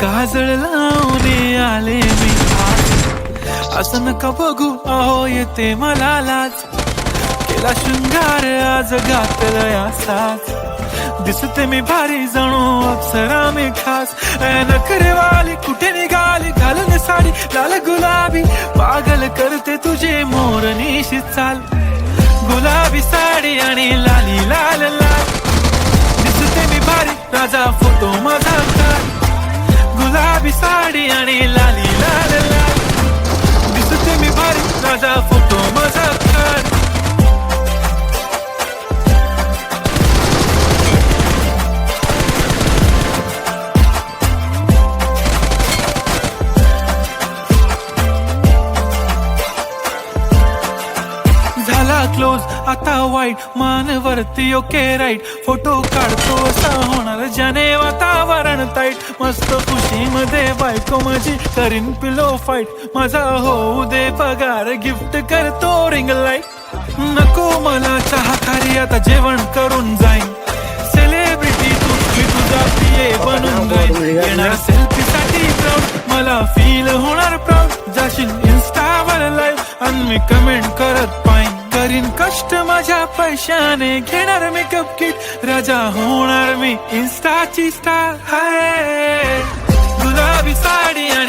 काजळ लावणे आले मी आज, असं नका बघू अहो येते मला लाज. केला शृंगार आज घातलाय असाच, दिसते मी भारी जणू अप्सरा मी खास. नखरेवाली कुठे निघाली घालून साडी लाल गुलाबी, पागल करते तुझे मोरनीशी चाल. गुलाबी साडी आणि लाली लाल लाल, दिसते मी भारी राजा फोटो माझा काढ. गुलाबी साडी आणि लाली लाल लाल, दिसते मी भारी राजा फोटो माझा काढ. झाला क्लोज आता वाईट, मानवरती ओके राईट. फोटो काढतो असा होणार ज्याने वातावरण ताईट. मस्त खुशीमध्ये बायको माझी करीन पिलो फाईट. माझा होऊ दे पगार गिफ्ट करतो रिंग लाईट. नको मला चहाकारी आता जेवण करून जाईन. सेलिब्रिटी तू मी तुझा पिये बनून जाईन. येणार सेल्फी साठी प्राऊड, मला फील होणार प्राऊड. जाशील इन्स्टावर लाईव्ह आणि मी कमेंट करत पाईन. करीन कष्ट माझ्या पैशाने, घेणार मेकअप किट, राजा होणार मी इन्स्टाची स्टार. हाय गुलाबी साडी आणि